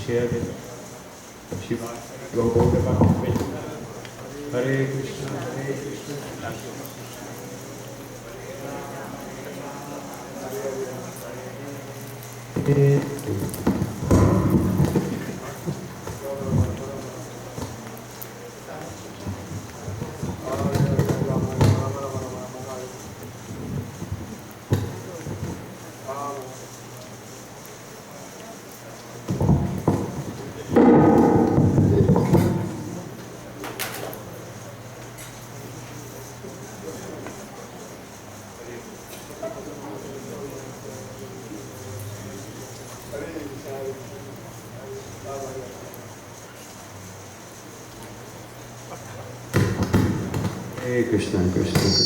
share it. Shiva, go over Hare Krishna, Hare Krishna. Hare Krishna, Krishna, Krishna.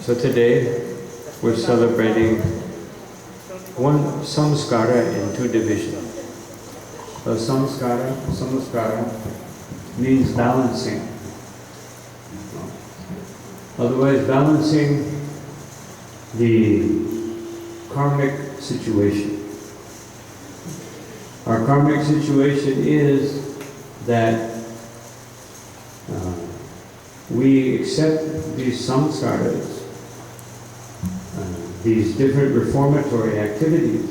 So today we're celebrating one samskara in two divisions. So samskara means balancing. Otherwise, balancing the karmic situation. Our karmic situation is that we accept these samskaras, these different reformatory activities,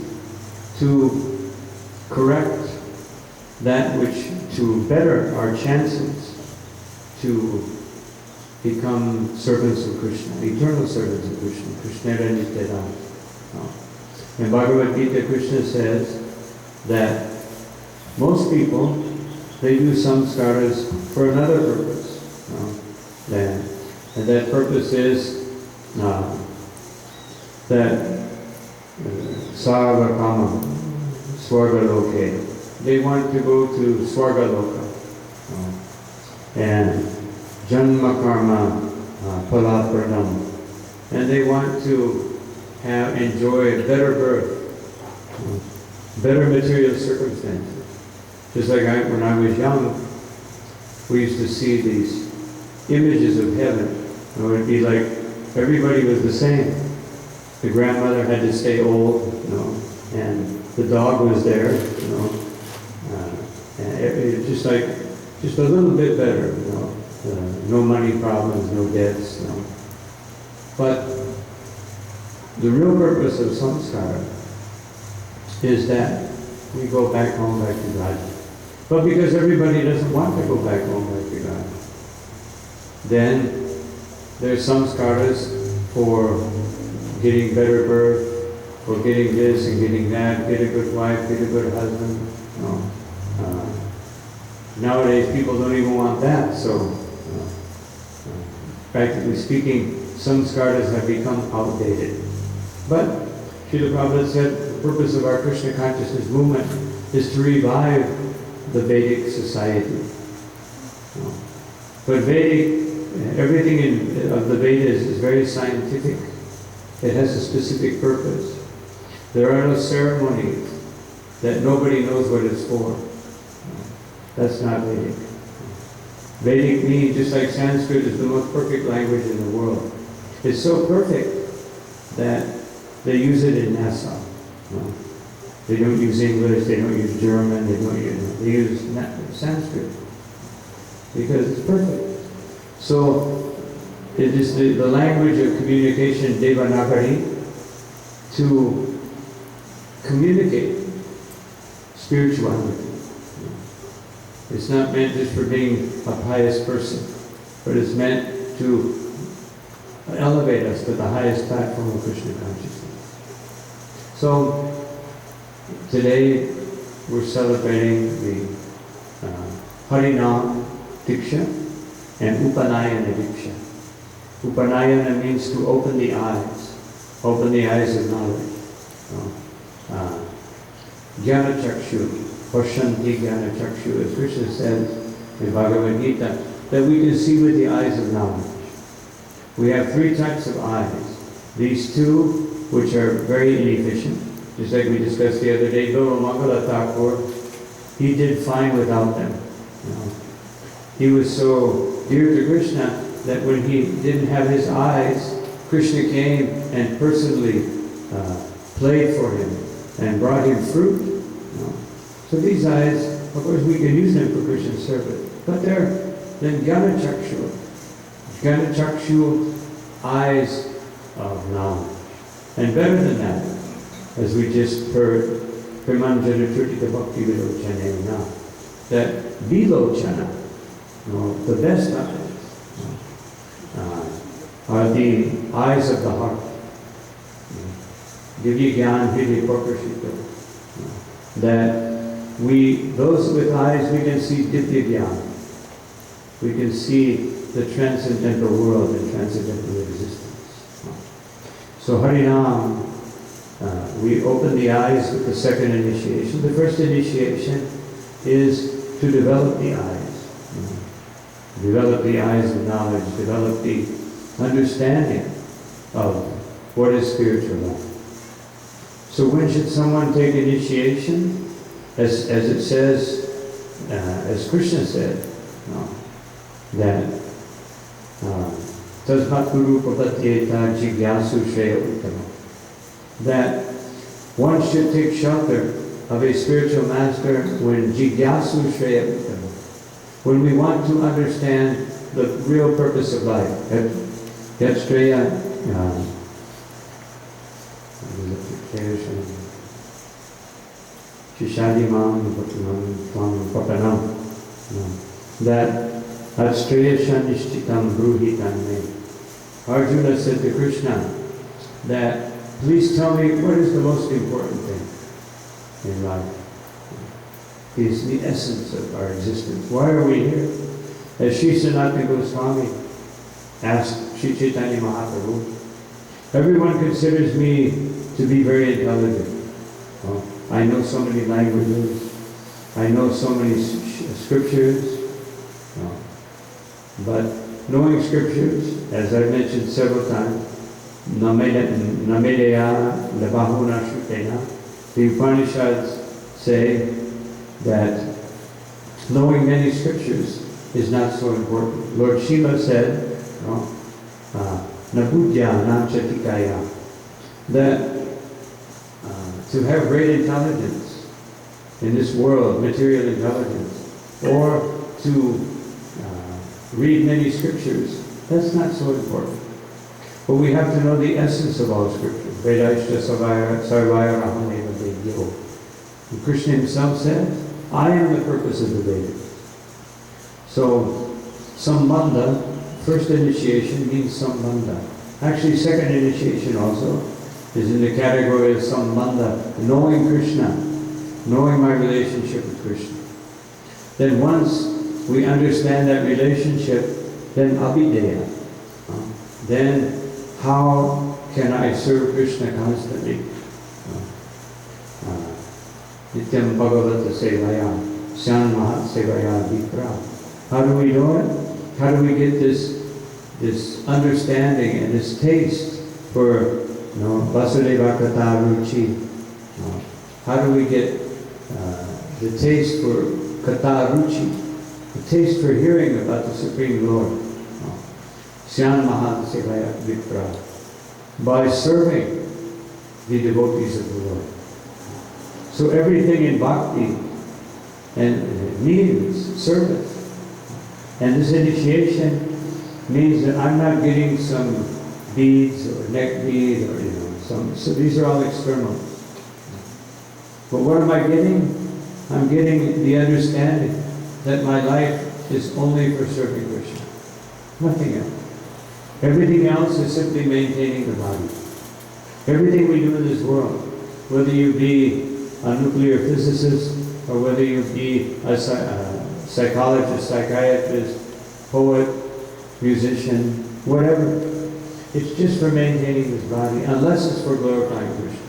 to correct that which, to better our chances to become servants of Krishna, eternal servants of Krishna, Krishnera Nityadam. In Bhagavad Gita, Krishna says that most people, they do samskaras for another purpose. And that purpose is that sarva kama, swarga loke. They want to go to swarga loka. And janma karma palapranam. And they want to enjoy a better birth, better material circumstances. Just like when I was young, we used to see these images of heaven. It would be like everybody was the same. The grandmother had to stay old, and the dog was there, and it just a little bit better, no money problems, no debts, But the real purpose of samskara is that we go back home, back to God. But because everybody doesn't want to go back home, back to God, then there's samskaras for getting better birth, for getting this and getting that, get a good wife, get a good husband. Nowadays people don't even want that, so practically speaking, samskaras have become outdated. But Srila Prabhupada said the purpose of our Krishna consciousness movement is to revive the Vedic society. But everything of the Vedas is very scientific. It has a specific purpose. There are no ceremonies that nobody knows what it's for. That's not Vedic. Vedic means, just like Sanskrit is the most perfect language in the world. It's so perfect that they use it in NASA. They don't use English, they don't use German, they use Sanskrit because it's perfect. So it is the language of communication, Devanagari, to communicate spirituality. It's not meant just for being a pious person, but it's meant to elevate us to the highest platform of Krishna consciousness. So today we're celebrating the Harinam Diksha and Upanayana Diksha. Upanayana means to open the eyes of knowledge. Jnana Chakshu, Pashanti Jnana Chakshu, as Krishna says in Bhagavad Gita, that we can see with the eyes of knowledge. We have three types of eyes. These two, which are very inefficient, just like we discussed the other day, Bhava Mangala Thakur, he did fine without them. He was so dear to Krishna that when he didn't have his eyes, Krishna came and personally played for him and brought him fruit. So these eyes, of course, we can use them for Krishna service, but they're then Jnana Chakshu, eyes of knowledge. And better than that, as we just heard, Primanjana Trutita Bhakti Vilochane now, that Vilochana, the best eyes, are the eyes of the heart. Divya Gyan Hridaya Prakashita. That those with eyes, we can see Divya Gyan. We can see the transcendental world and transcendental existence. So Harinam, we open the eyes with the second initiation. The first initiation is to develop the eyes. Develop the eyes of knowledge, develop the understanding of what is spiritual life. So when should someone take initiation? As it says, as Krishna said, that Tasmat Guru Papatyeta Jigyasu Shreya Uttama. That one should take shelter of a spiritual master when Jigyasu Shreya Uttama. When we want to understand the real purpose of life. Yat Shreya that Astreya Shanishtitam Bruhitam me. Arjuna said to Krishna that, please tell me what is the most important thing in life. Is the essence of our existence. Why are we here? As Sri Sanatana Goswami asked Sri Chaitanya Mahaprabhu, everyone considers me to be very intelligent. I know so many languages. I know so many scriptures. But knowing scriptures, as I've mentioned several times, Namedeya Labahuna Shrutena, the Upanishads say that knowing many scriptures is not so important. Lord Shiva said, Nabudya Namchatikaya, that to have great intelligence in this world, material intelligence, or to read many scriptures, that's not so important. But we have to know the essence of all scriptures. Vedaishta Sarvaya Rahameva Vedyo. Krishna himself said, I am the purpose of the Vedas. So, Sambandha, first initiation means Sambandha. Actually, second initiation also is in the category of Sambandha, knowing Krishna, knowing my relationship with Krishna. Then once we understand that relationship, then Abhideya. Then how can I serve Krishna constantly? Nityam Bhagavata Sevaya, Syan Mahat Sevaya Vipra. How do we know it? How do we get this understanding and this taste for Vasudeva Kata Ruchi? How do we get the taste for Kata Ruchi? The taste for hearing about the Supreme Lord. Syan Mahat Sevaya Vipra. By serving the devotees of the Lord. So everything in bhakti and means service. And this initiation means that I'm not getting some beads or neck bead or so these are all external. But what am I getting? I'm getting the understanding that my life is only for serving Krishna. Nothing else. Everything else is simply maintaining the body. Everything we do in this world, whether you be a nuclear physicist, or whether you be a psychologist, psychiatrist, poet, musician, whatever, it's just for maintaining this body, unless it's for glorifying Krishna.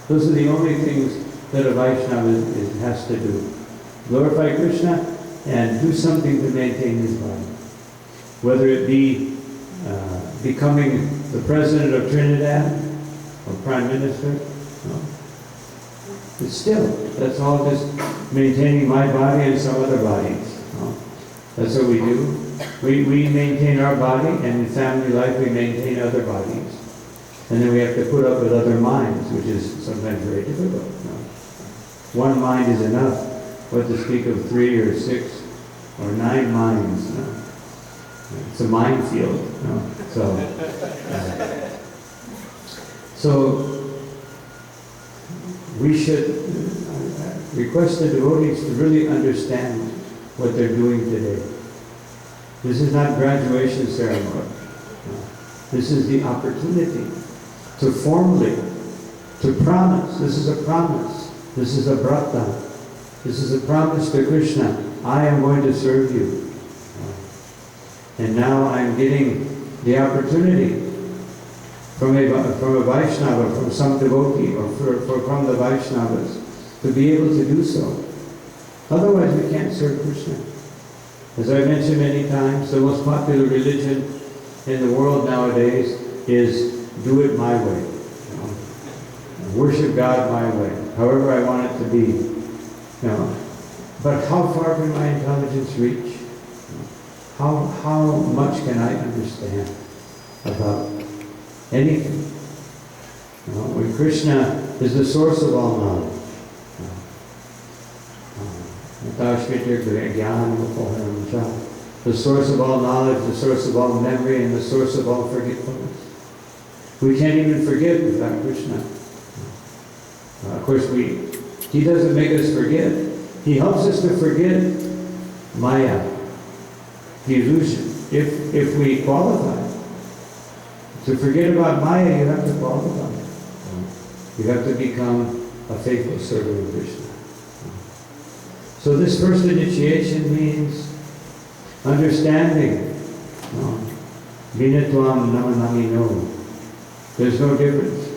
Those are the only things that a Vaishnava has to do. Glorify Krishna and do something to maintain his body. Whether it be becoming the president of Trinidad, or prime minister, but still, that's all just maintaining my body and some other bodies. That's what we do. We maintain our body, and in family life we maintain other bodies. And then we have to put up with other minds, which is sometimes very difficult. One mind is enough. What to speak of 3 or 6 or 9 minds? It's a minefield. So we should request the devotees to really understand what they're doing today. This is not graduation ceremony. This is the opportunity to formally, to promise. This is a promise. This is a brata. This is a promise to Krishna. I am going to serve you. And now I'm getting the opportunity from a Vaishnava, from some devotee, or from the Vaishnavas, to be able to do so. Otherwise we can't serve Krishna. As I mentioned many times, the most popular religion in the world nowadays is do it my way. Worship God my way, however I want it to be. But how far can my intelligence reach? How much can I understand about anything? When Krishna is the source of all knowledge. The source of all knowledge, the source of all memory, and the source of all forgetfulness. We can't even forget without Krishna. Of course, He doesn't make us forget. He helps us to forget Maya, the illusion. If we qualify to forget about Maya, you have to qualify. You have to become a faithful servant of Krishna. So this first initiation means understanding. Vinatvam namanami no. There's no difference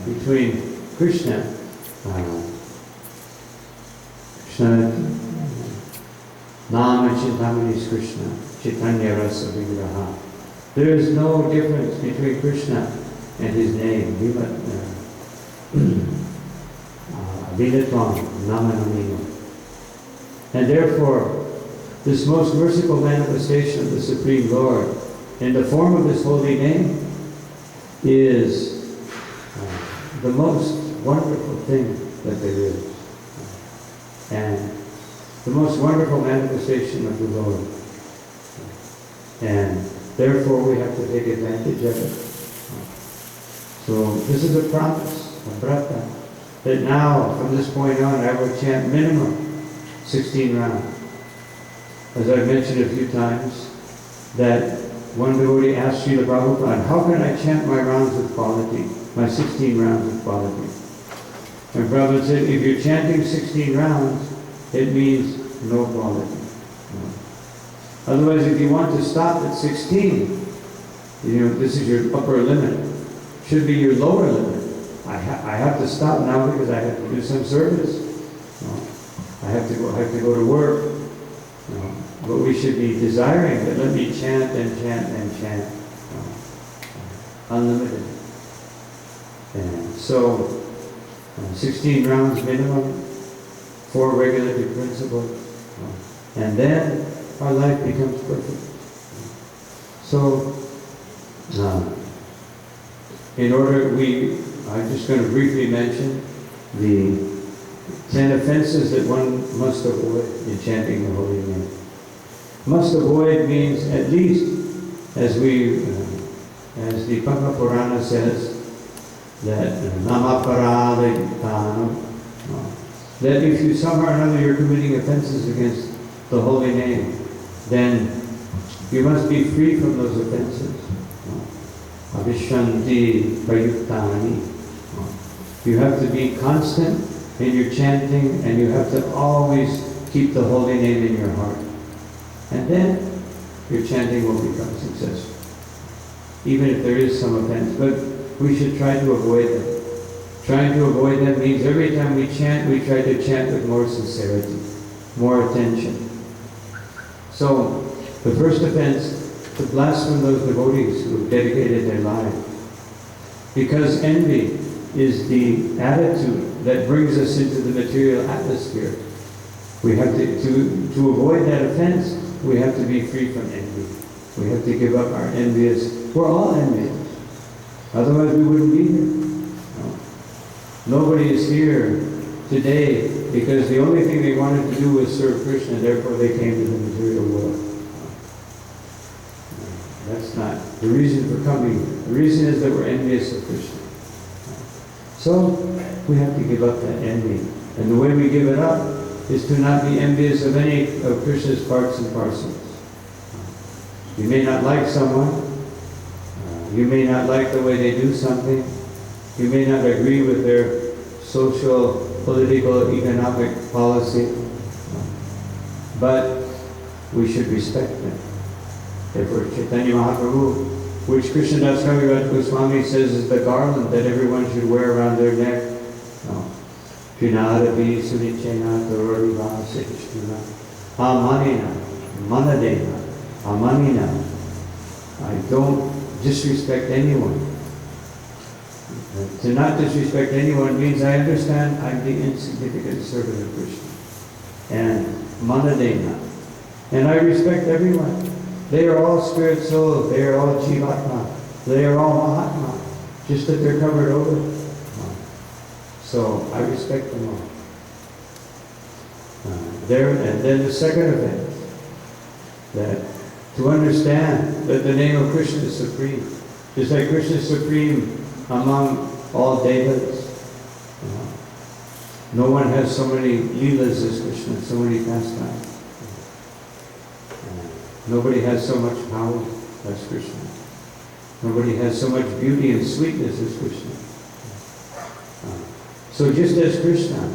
between Krishna. Krishna Nama Chintamani is Krishna. Chaitanya Rasa Vigraha. There is no difference between Krishna and his name. Vinatvam namanami no. And therefore, this most merciful manifestation of the Supreme Lord in the form of His holy name is the most wonderful thing that there is. And the most wonderful manifestation of the Lord. And therefore we have to take advantage of it. So this is a promise, a brata, that now, from this point on, I will chant minimum 16 rounds. As I've mentioned a few times, that one devotee asked Srila Prabhupada, how can I chant my rounds with quality, my 16 rounds with quality? And Prabhupada said, if you're chanting 16 rounds, it means no quality. No. Otherwise, if you want to stop at 16, this is your upper limit. Should be your lower limit. I have to stop now because I have to do some service. I have to go to work. But we should be desiring that let me chant and chant and chant. Unlimited. And so, 16 rounds minimum, 4 regulative principles, and then our life becomes perfect. So, I'm just going to briefly mention the 10 offenses that one must avoid in chanting the holy name. Must avoid means at least, as the Papa Purana says, that namaparaditano, that if you somehow or another you're committing offenses against the holy name, then you must be free from those offenses. Avishanti prayuktani. You have to be constant in your chanting, and you have to always keep the holy name in your heart. And then your chanting will become successful. Even if there is some offense, but we should try to avoid them. Trying to avoid them means every time we chant, we try to chant with more sincerity, more attention. So, the first offense, to blaspheme those devotees who have dedicated their lives. Because envy is the attitude that brings us into the material atmosphere. We have to avoid that offense, we have to be free from envy. We have to give up our envious. We're all envious. Otherwise we wouldn't be here. No. Nobody is here today because the only thing they wanted to do was serve Krishna, therefore they came to the material world. That's not the reason for coming. The reason is that we're envious of Krishna. So we have to give up that envy. And the way we give it up is to not be envious of any of Krishna's parts and parcels. You may not like someone. You may not like the way they do something. You may not agree with their social, political, economic policy. But we should respect them. Therefore, Chaitanya Mahaprabhu, which Krishna Das Kaviraj Goswami says is the garland that everyone should wear around their neck. Trinadavi Sunichena Tororiva Sikshuna Amanina Manadena Amanina. I don't disrespect anyone. To not disrespect anyone means I understand I'm the insignificant servant of Krishna. And Manadena. And I respect everyone. They are all spirit souls. They are all Jivatma. They are all Mahatma. Just that they're covered over. So I respect them all. And then the second event, that to understand that the name of Krishna is supreme. Just like Krishna is supreme among all devas. No one has so many leelas as Krishna, so many pastimes. Nobody has so much power as Krishna. Nobody has so much beauty and sweetness as Krishna. So just as Krishna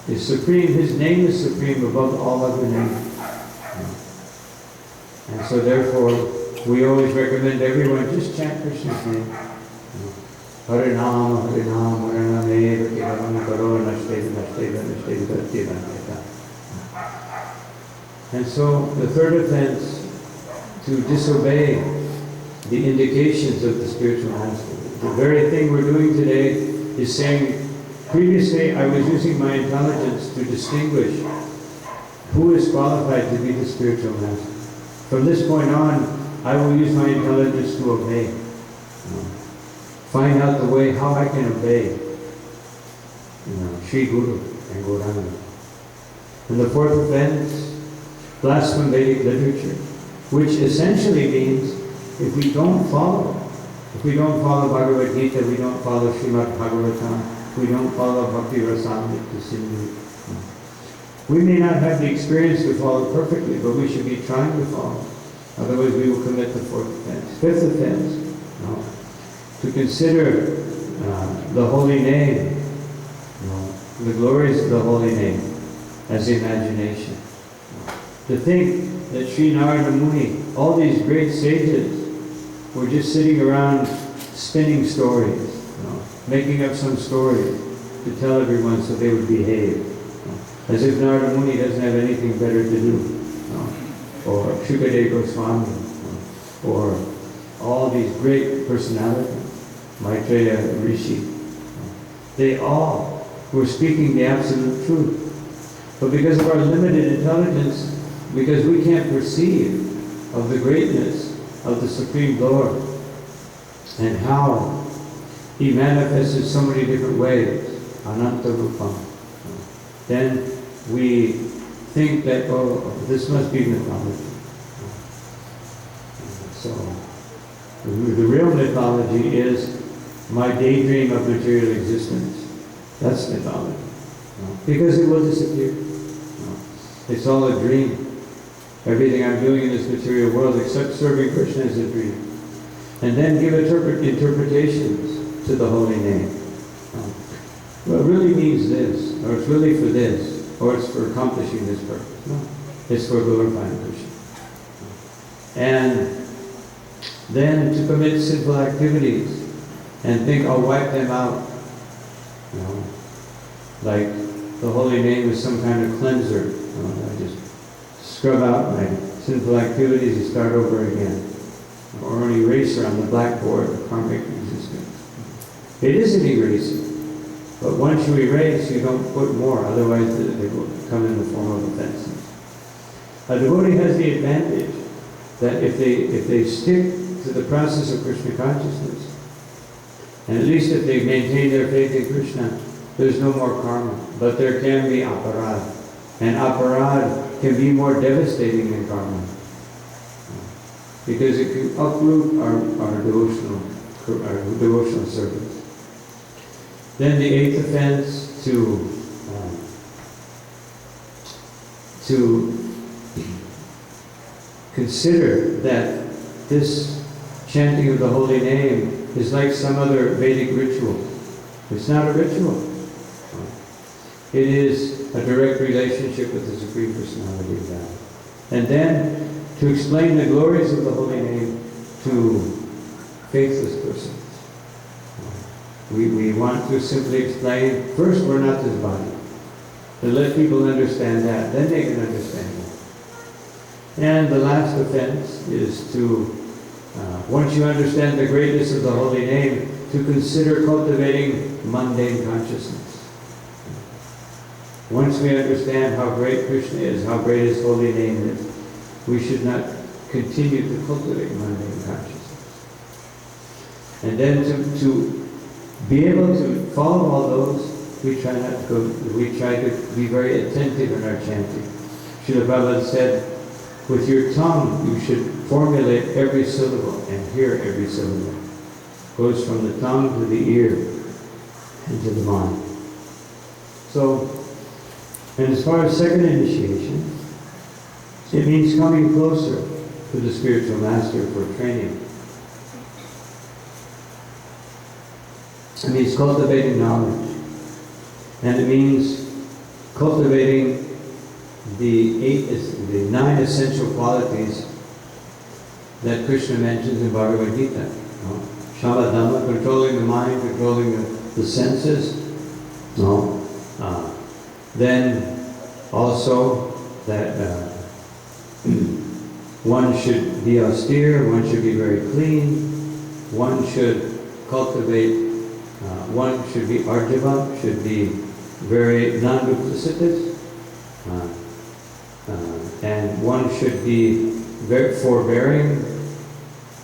is supreme, his name is supreme above all other names. And so therefore, we always recommend everyone just chant Krishna's name. Harinam, Harinam, Harinam, Eva, Kevalam, Karo, Nashteva, Nashteva, Nashteva, Nashteva, Nashteva. And so the third offense, to disobey the indications of the spiritual master. The very thing we're doing today is saying, previously I was using my intelligence to distinguish who is qualified to be the spiritual master. From this point on, I will use my intelligence to obey. Find out the way how I can obey Sri Guru and Gauranga. And the fourth offense, blaspheme Vedic literature, which essentially means if we don't follow Bhagavad Gita, we don't follow Srimad Bhagavatam, we don't follow Bhakti Rasamrita Sindhu. We may not have the experience to follow perfectly, but we should be trying to follow. Otherwise we will commit the fourth offense. Fifth offense, to consider the holy name, the glories of the holy name as imagination. To think that Sri Narada Muni, all these great sages, were just sitting around spinning stories, making up some story to tell everyone so they would behave. As if Narada Muni doesn't have anything better to do. Or Shukadeva Goswami, or all these great personalities, Maitreya Rishi. They all were speaking the absolute truth. But because of our limited intelligence, because we can't perceive of the greatness of the Supreme Lord and how He manifested so many different ways, Ananta Rupam, then we think that, oh, this must be mythology. So, the real mythology is my daydream of material existence. That's mythology. Because it will disappear. It's all a dream. Everything I'm doing in this material world except serving Krishna is a dream. And then give interpretations to the holy name. Well, it really means this, or it's really for this, or it's for accomplishing this purpose. No, it's for glorifying Krishna. And then to commit sinful activities and think I'll wipe them out. Like the holy name is some kind of cleanser. I just scrub out my sinful activities and start over again. Or an eraser on the blackboard of karmic existence. It is an eraser. But once you erase, you don't put more, otherwise they will come in the form of offenses. A devotee has the advantage that if they stick to the process of Krishna consciousness. And at least if they maintain their faith in Krishna, there's no more karma. But there can be aparad. And aparad can be more devastating than karma. Because it can uproot our devotional service. Then the 8th offense, to consider that this chanting of the holy name is like some other Vedic ritual. It's not a ritual. It is a direct relationship with the Supreme Personality of God. And then to explain the glories of the holy name to faithless persons. We want to simply explain, first, we're not this body. To let people understand that, then they can understand that. And the last offense is to, once you understand the greatness of the holy name, to consider cultivating mundane consciousness. Once we understand how great Krishna is, how great His holy name is, we should not continue to cultivate mundane consciousness. And then to be able to follow all those, we try to be very attentive in our chanting. Srila Prabhupada said, with your tongue you should formulate every syllable and hear every syllable. Goes from the tongue to the ear and to the mind. So, and as far as second initiation, it means coming closer to the spiritual master for training. It means cultivating knowledge. And it means cultivating the 9 essential qualities that Krishna mentions in Bhagavad Gita. Shala Dhamma, controlling the mind, controlling the senses. Then also that one should be austere, one should be very clean, one should cultivate, one should be arjava, should be very non-duplicitous, and one should be very forbearing,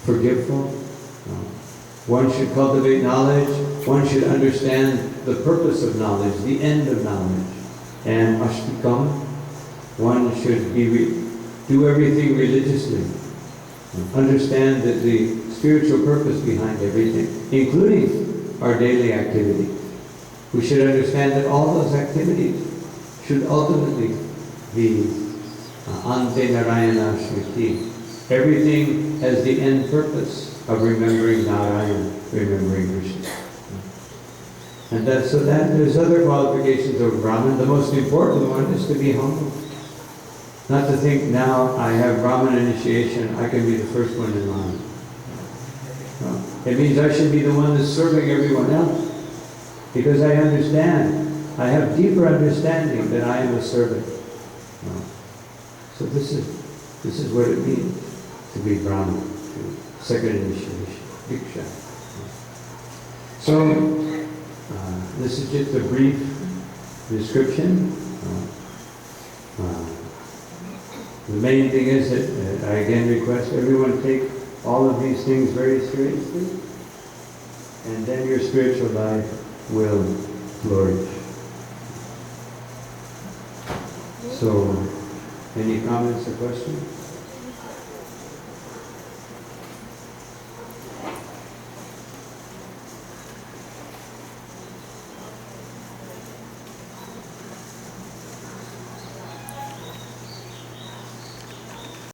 forgiveful. One should cultivate knowledge. One should understand the purpose of knowledge, the end of knowledge. And ashtikam, one should do everything religiously. Understand that the spiritual purpose behind everything, including our daily activity. We should understand that all those activities should ultimately be ante narayana smriti. Everything has the end purpose of remembering Narayana, remembering Krishna. And so there's other qualifications of Brahman. The most important one is to be humble. Not to think, now I have Brahman initiation, I can be the first one in line. No. It means I should be the one that's serving everyone else. Because I understand, I have deeper understanding that I am a servant. No. So this is what it means to be Brahman, second initiation, Diksha. So, this is just a brief description. The main thing is that I again request everyone take all of these things very seriously, and then your spiritual life will flourish. So, any comments or questions?